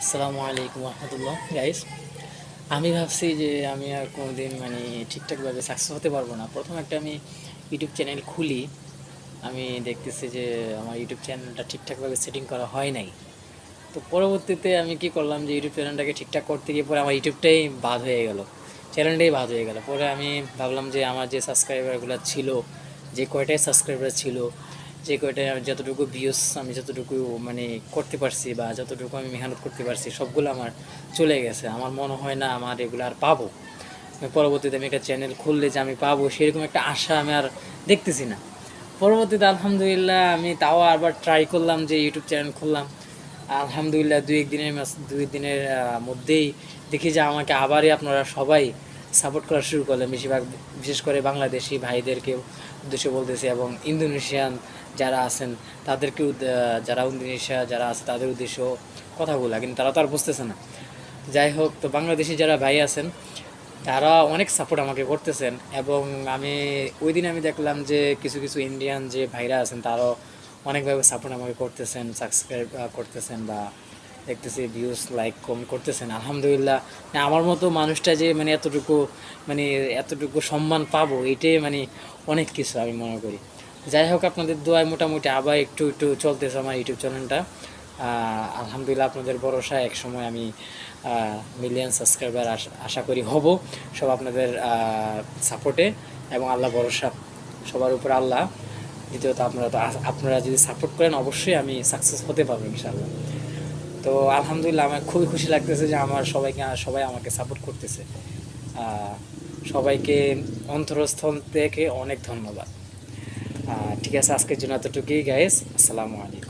আসসালামু আলাইকুম রহমতুল্লাহ গাইস। আমি ভাবছি যে আমি আর কোনোদিন মানে ঠিকঠাকভাবে সাকসেস হতে পারবো না। প্রথম একটা আমি ইউটিউব চ্যানেল খুলি, আমি দেখতেছি যে আমার ইউটিউব চ্যানেলটা ঠিকঠাকভাবে সেটিং করা হয় নাই। তো পরবর্তীতে আমি কি করলাম যে ইউটিউব চ্যানেলটাকে ঠিকঠাক করতে গিয়ে পরে আমার ইউটিউবটাই বাদ হয়ে গেল, চ্যানেলটাই বাদ হয়ে গেল। পরে আমি ভাবলাম যে আমার যে সাবস্ক্রাইবারগুলো ছিল, যে কয়টাই সাবস্ক্রাইবার ছিল, যে কয়টাই যতটুকু ভিউস আমি যতটুকু মানে করতে পারছি বা যতটুকু আমি মেহনত করতে পারছি সবগুলো আমার চলে গেছে। আমার মনে হয় না আমার এগুলো আর পাবো। পরবর্তীতে আমি একটা চ্যানেল খুললে যে আমি পাবো সেরকম একটা আশা আমি আর দেখতেছি না। পরবর্তীতে আলহামদুলিল্লাহ আমি তাও আবার ট্রাই করলাম যে ইউটিউব চ্যানেল খুললাম। আলহামদুলিল্লাহ দুই দিনের মধ্যেই দেখি যে আমাকে আবারই আপনারা সবাই সাপোর্ট করা শুরু করলেন। বেশিরভাগ বিশেষ করে বাংলাদেশি ভাইদেরকে উদ্দেশ্য বলতেছি এবং ইন্দোনেশিয়ান যারা আছেন তাদেরকে যারা ইন্দোনেশিয়া যারা আছে তাদের উদ্দেশ্য কথাগুলো, কিন্তু তারা তো আর বুঝতেছে না। যাই হোক, তো বাংলাদেশি যারা ভাই আছেন তারা অনেক সাপোর্ট আমাকে করতেছেন এবং আমি ওই দিন আমি দেখলাম যে কিছু কিছু ইন্ডিয়ান যে ভাইরা আছেন তারাও অনেকভাবে সাপোর্ট আমাকে করতেছেন, সাবস্ক্রাইব করতেছেন বা দেখতেছি ভিউজ লাইক কম করতেছেন। আলহামদুলিল্লাহ, আমার মতো মানুষটা যে মানে মানে এতটুকু সম্মান পাবো এটাই মানে অনেক কিছু আমি মনে করি। যাই হোক, আপনাদের দোয়ায় মোটামুটি আবার একটু একটু চলতেছে আমার ইউটিউব চ্যানেলটা। আলহামদুলিল্লাহ, আপনাদের ভরসা এক সময় আমি মিলিয়ন সাবস্ক্রাইবার আশা করি হব, সব আপনাদের সাপোর্টে এবং আল্লাহ ভরসা, সবার উপর আল্লাহ। দ্বিতীয়ত আপনারা যদি সাপোর্ট করেন অবশ্যই আমি সাকসেস হতে পারবো ইনশাআল্লাহ। তো আলহামদুলিল্লাহ, আমার খুবই খুশি লাগতেছে যে আমার সবাই আমাকে সাপোর্ট করতেছে। সবাইকে অন্তরস্থল থেকে অনেক ধন্যবাদ। ঠিক আছে, আজকের জন্য এতটুকুই গাইস। আসসালামু আলাইকুম।